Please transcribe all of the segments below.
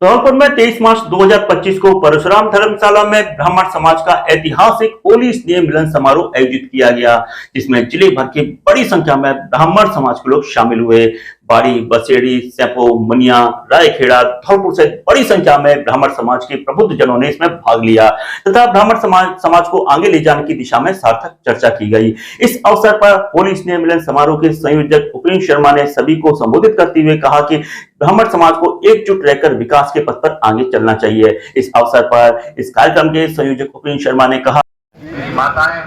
धौलपुर में 23 मार्च 2025 को परशुराम धर्मशाला में ब्राह्मण समाज का ऐतिहासिक होली स्नेह मिलन समारोह आयोजित किया गया, जिसमें जिले भर की बड़ी संख्या में ब्राह्मण समाज के लोग शामिल हुए। बाड़ी, बसेड़ी, सेपो, मुनिया, रायखेड़ा, धौलपुर से बड़ी संख्या में ब्राह्मण समाज के प्रबुद्ध जनों ने इसमें भाग लिया तथा ब्राह्मण समाज को आगे ले जाने की दिशा में सार्थक चर्चा की गई। इस अवसर पर होली स्नेह मिलन समारोह के संयोजक उपेन्द्र शर्मा ने सभी को संबोधित करते हुए कहा कि ब्राह्मण समाज को एकजुट रहकर विकास के पथ पर आगे चलना चाहिए। इस अवसर पर इस कार्यक्रम के संयोजक उपेन्द्र शर्मा ने कहा, मेरी माताएं,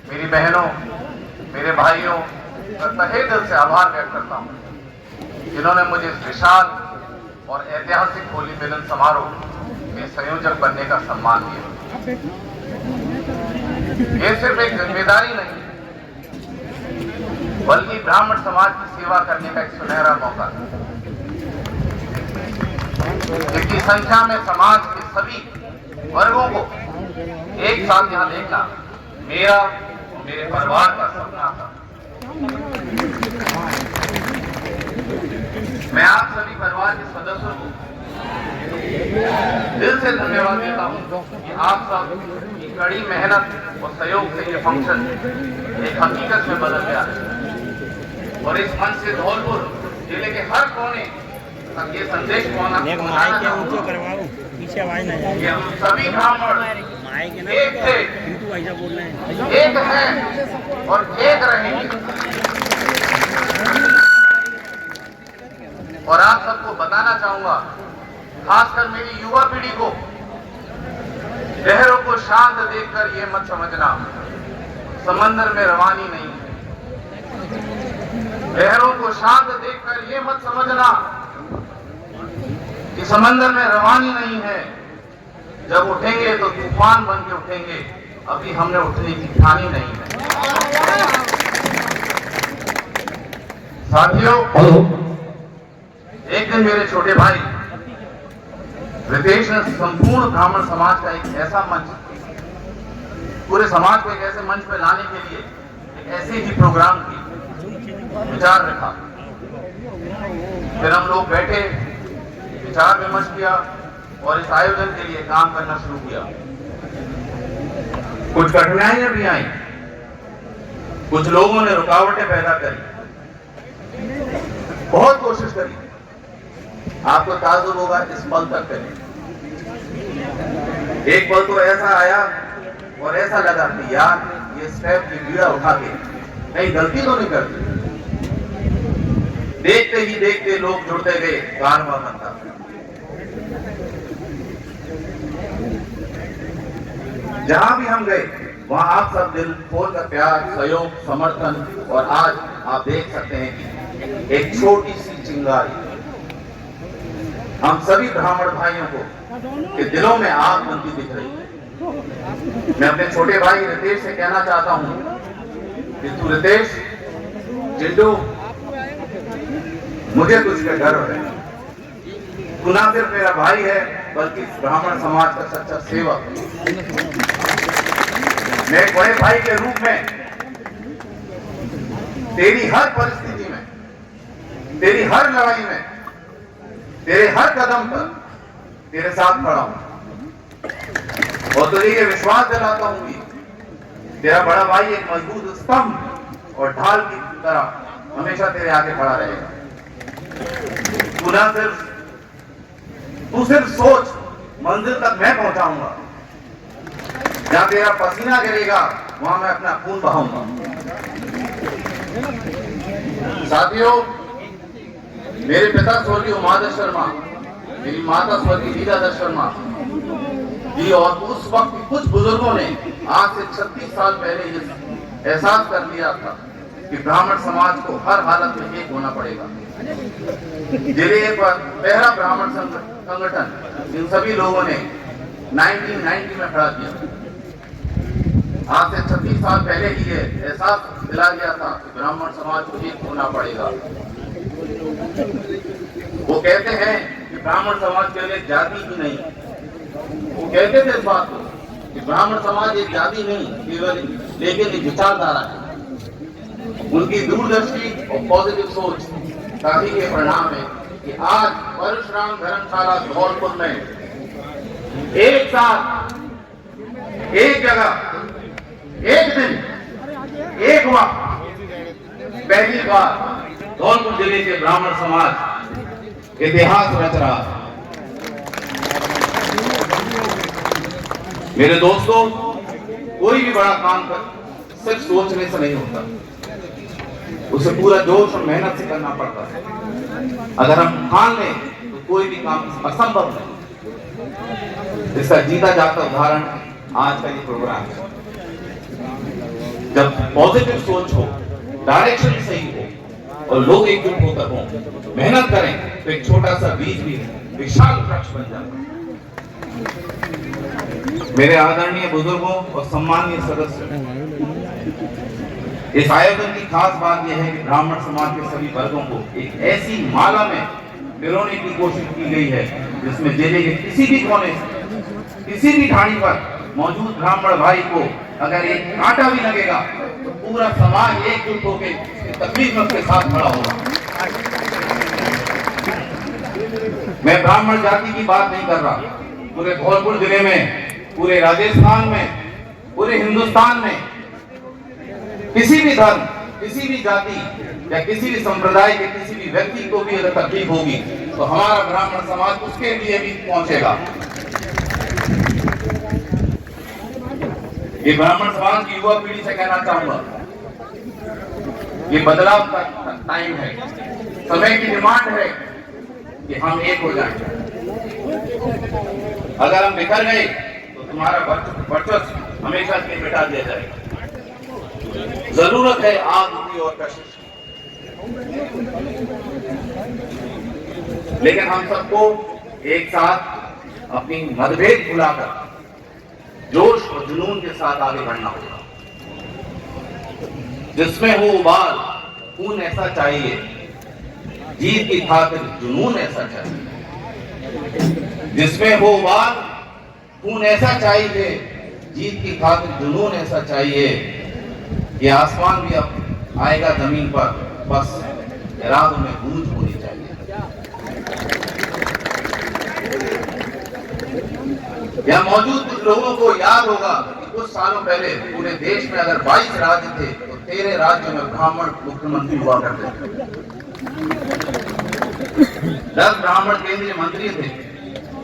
मेरी बहनों, मेरे भाइयों का तहे दिल से आभार व्यक्त करता हूं जिन्होंने मुझे इस विशाल और ऐतिहासिक होली मिलन समारोह में संयोजक बनने का सम्मान दिया। ये सिर्फ एक जिम्मेदारी नहीं बल्कि ब्राह्मण समाज की सेवा करने का एक सुनहरा मौका है। जिसकी संख्या में समाज के सभी वर्गों को एक साथ यहाँ देखना मेरा और मेरे परिवार का सपना था। मैं आप सभी परिवार के सदस्यों को दिल से धन्यवाद देता हूँ कि आप सब की कड़ी मेहनत और सहयोग से ये फंक्शन एक हकीकत में बदल गया है और इस मंच से धौलपुर जिले के हर कोने तक ये संदेश पहुंचाना चाहूंगा कि हम सभी ब्राह्मण एक थे, एक हैं और एक रहेंगे। और आप सबको बताना चाहूंगा, खासकर मेरी युवा पीढ़ी को, लहरों को शांत देखकर ये मत समझना समंदर में रवानी नहीं है। लहरों को शांत देखकर ये मत समझना कि समंदर में रवानी नहीं है। जब उठेंगे तो तूफान बन के उठेंगे, अभी हमने उठने की ठानी नहीं है। साथियों, एक दिन मेरे छोटे भाई रितेश ने संपूर्ण ब्राह्मण समाज का एक ऐसा मंच, पूरे समाज को एक ऐसे मंच पे लाने के लिए एक ऐसे ही प्रोग्राम की विचार रखा। फिर हम लोग बैठे, विचार विमर्श किया और इस आयोजन के लिए काम करना शुरू किया। कुछ कठिनाइयां भी आई, कुछ लोगों ने रुकावटें पैदा करी, बहुत कोशिश करी। आपको ताजुब होगा इस पल तक करें। एक पल तो ऐसा आया और ऐसा लगा कि यार ये स्टेप की बीड़ा उठा के कहीं गलती तो नहीं करती। देखते ही देखते लोग जुड़ते गए, कारवां बनता। जहां भी हम गए वहां आप सब दिल खोलकर प्यार, सहयोग, समर्थन और आज आप देख सकते हैं कि एक छोटी सी चिंगारी हम सभी ब्राह्मण भाइयों को के दिलों में आग बनती दिख रही है। मैं अपने छोटे भाई रितेश से कहना चाहता हूं कि तू रितेश, चिंटू, मुझे तुझसे गर्व है। तू ना सिर्फ मेरा भाई है बल्कि ब्राह्मण समाज का सच्चा सेवक। मैं एक बड़े भाई के रूप में तेरी हर परिस्थिति में, तेरी हर लड़ाई में, तेरे हर कदम पर तेरे साथ खड़ा हूं और तुझे ये विश्वास दिलाता हूं कि तेरा बड़ा भाई एक मजबूत स्तंभ और ढाल की तरह हमेशा तेरे आगे खड़ा रहेगा। तू सिर्फ सोच, मंजिल तक मैं पहुंचाऊंगा। जहां तेरा पसीना गिरेगा वहां मैं अपना खून बहाऊंगा। साथियों, मेरे पिता स्वर्गीय उमादर शर्मा, मेरी माता स्वर्गीय लीलाधर शर्मा जी और उस वक्त कुछ बुजुर्गों ने आज से 36 साल पहले ये एहसास कर लिया था कि ब्राह्मण समाज को हर हालत में एक होना पड़ेगा। जिले पर पहला ब्राह्मण संगठन इन सभी लोगों ने 1990 में खड़ा किया। आज से 36 साल पहले ही ये एहसास दिला गया था कि ब्राह्मण समाज को एक होना पड़ेगा। वो कहते हैं कि ब्राह्मण समाज केवल एक जाति ही नहीं, वो कहते थे इस बात को कि ब्राह्मण समाज एक जाति नहीं केवल, लेकिन एक विचारधारा है। उनकी दूरदर्शी और पॉजिटिव सोच काफी के परिणाम में कि आज परशुराम धर्मशाला धौलपुर में एक साथ, एक जगह, एक दिन, एक वक्त पहली बार धौलपुर जिले के ब्राह्मण समाज इतिहास रच रहा है। मेरे दोस्तों, कोई भी बड़ा काम कर सिर्फ सोचने से नहीं होता, उसे पूरा जोश और मेहनत से करना पड़ता है। अगर हम ठान लें तो कोई भी काम असंभव नहीं। इसका जीता जाता उदाहरण आज का ये प्रोग्राम है। जब पॉजिटिव सोच हो, डायरेक्शन सही हो और लोग एकजुट होकर हों, मेहनत करें, तो एक छोटा सा बीज भी विशाल वृक्ष बन जाता है। मेरे आदरणीय बुजुर्गों और सम्मानीय सदस्य, इस आयोजन की खास बात यह है कि ब्राह्मण समाज के सभी वर्गों को एक ऐसी माला में पिरोने की कोशिश की गई है जिसमें जिले के किसी भी कोने से, किसी भी ढाणी पर मौजूद ब्राह्मण भाई को अगर एक कांटा भी लगेगा तो पूरा समाज एकजुट होकर तकलीफ में उसके साथ खड़ा होगा। मैं ब्राह्मण जाति की बात नहीं कर रहा, पूरे धौलपुर जिले में, पूरे राजस्थान में, पूरे हिंदुस्तान में किसी भी धर्म, किसी भी जाति या किसी भी संप्रदाय के किसी भी व्यक्ति को भी अगर तकलीफ होगी तो हमारा ब्राह्मण समाज उसके लिए भी पहुंचेगा। ये ब्राह्मण समाज की युवा पीढ़ी से कहना चाहूंगा, ये बदलाव का टाइम है, समय की डिमांड है कि हम एक हो जाएं। अगर हम बिखर गए तो तुम्हारा वर्चस्व हमेशा के लिए मिटा दिया जाएगा। जरूरत है आग की और कशिश, लेकिन हम सबको एक साथ अपनी मतभेद भुलाकर जोश और जुनून के साथ आगे बढ़ना होगा। जिसमें हो उबाल, खून ऐसा चाहिए, जीत की खातिर जुनून ऐसा चाहिए। जिसमें हो उबाल, खून ऐसा चाहिए, जीत की खातिर जुनून ऐसा चाहिए कि आसमान भी अब आएगा जमीन पर, बस इरादों में गूंज होनी चाहिए। यहाँ मौजूद कुछ लोगों को याद होगा कि कुछ सालों पहले पूरे देश में अगर 22 राज्य थे तो 13 राज्यों में ब्राह्मण मुख्यमंत्री हुआ करते थे। 10 ब्राह्मण केंद्रीय मंत्री थे,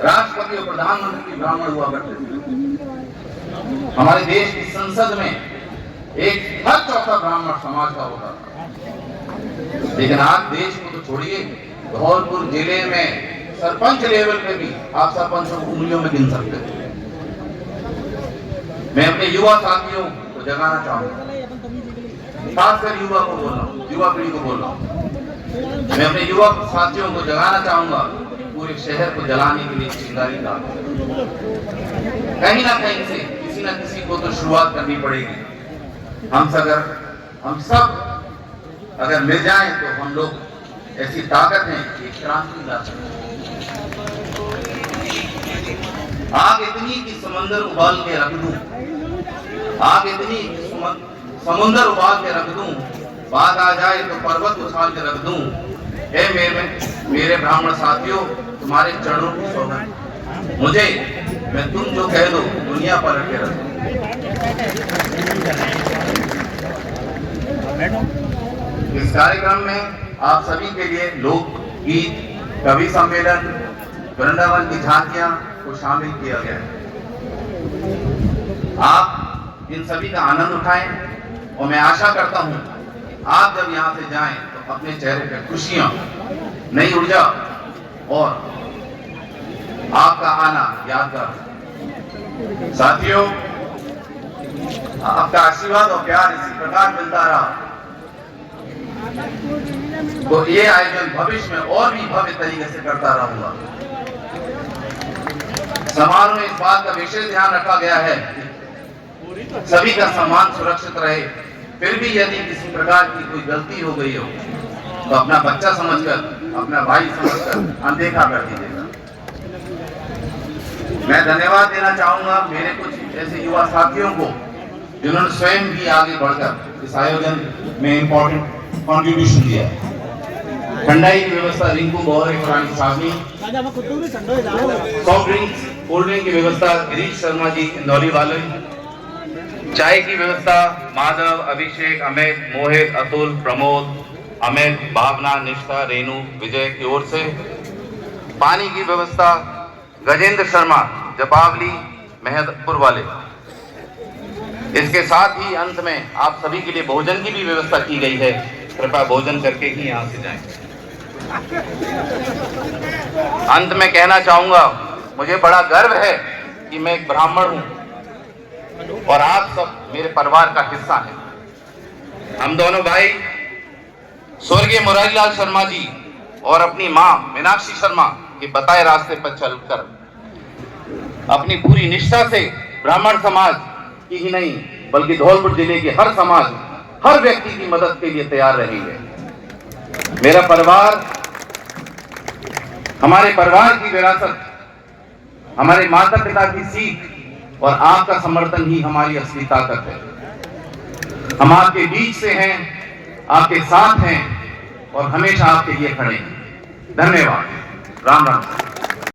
राष्ट्रपति और प्रधानमंत्री ब्राह्मण हुआ करते थे। हमारे देश की संसद में एक हर चौथा ब्राह्मण समाज का होता था। लेकिन आज देश को तो छोड़िए, धौलपुर जिले में सरपंच लेवल पे भी आप सरपंचों को उंगलियों में गिन सकते हैं। मैं अपने युवा साथियों को जगाना चाहूंगा, खासकर युवा को बोल रहा हूँ, युवा पीढ़ी को बोल रहा हूँ। मैं अपने युवा साथियों को जगाना चाहूंगा, पूरे शहर को जलाने के लिए चिंगारी डाल, कहीं ना कहीं से किसी ना किसी को तो शुरुआत करनी पड़ेगी। हम सब अगर मिल जाएं तो हम लोग ऐसी ताकत है कि क्रांति ला सकते हैं। आग इतनी कि समंदर उबाल के रख दूं, आग इतनी समुंदर उबाल के रख दूं, बात आ जाए तो पर्वत उछाल के रख दूं। हे मेरे ब्राह्मण साथियों, तुम्हारे चरणों की सौगंध मुझे, मैं तुम जो कह दो दुनिया पर रख के रख दूं। इस कार्यक्रम में आप सभी के लिए लोक गीत, कवि सम्मेलन, वृंदावन की झांकियां को शामिल किया गया है। आप इन सभी का आनंद उठाएं और मैं आशा करता हूं आप जब यहां से जाएं तो अपने चेहरे पर खुशियां, नई ऊर्जा और आपका आना यादगार। साथियों, आपका आशीर्वाद और प्यार इसी प्रकार मिलता रहा तो ये आयोजन भविष्य में और भी भव्य तरीके से करता रहूंगा। समारोह में इस बात का विशेष ध्यान रखा गया है सभी का सम्मान सुरक्षित रहे। फिर भी यदि किसी प्रकार की कोई गलती हो गई हो तो अपना बच्चा समझकर, अपना भाई समझकर अनदेखा कर दीजिएगा। मैं धन्यवाद देना चाहूंगा मेरे कुछ ऐसे युवा साथियों को जिन्होंने स्वयं भी आगे बढ़कर इस आयोजन में इंपॉर्टेंट कंट्रीब्यूशन दिया। ठंडाई की व्यवस्था रिंकू बौर पुरानी सावनी, सॉफ्ट ड्रिंक्स कोल्ड ड्रिंक की व्यवस्था गिरीश शर्मा जी इंदौरी वाले, चाय की व्यवस्था माधव, अभिषेक, अमित, मोहित, अतुल, प्रमोद, अमित, भावना, निष्ठा, रेणु, विजय की ओर से। पानी की व्यवस्था गजेंद्र शर्मा जपावली मेहदपुर वाले। इसके साथ ही अंत में आप सभी के लिए भोजन की भी व्यवस्था की गई है, कृपया भोजन करके ही यहाँ से जाएं। अंत में कहना चाहूंगा, मुझे बड़ा गर्व है कि मैं एक ब्राह्मण हूं और आप सब मेरे परिवार का हिस्सा हैं। हम दोनों भाई स्वर्गीय मुरारीलाल शर्मा जी और अपनी मां मीनाक्षी शर्मा के बताए रास्ते पर चलकर अपनी पूरी निष्ठा से ब्राह्मण समाज की ही नहीं बल्कि धौलपुर जिले के हर समाज, हर व्यक्ति की मदद के लिए तैयार रहेंगे। मेरा परिवार, हमारे परिवार की विरासत, हमारे माता पिता की सीख और आपका समर्थन ही हमारी असली ताकत है। हम आपके बीच से हैं, आपके साथ हैं और हमेशा आपके लिए खड़े हैं। धन्यवाद। राम राम।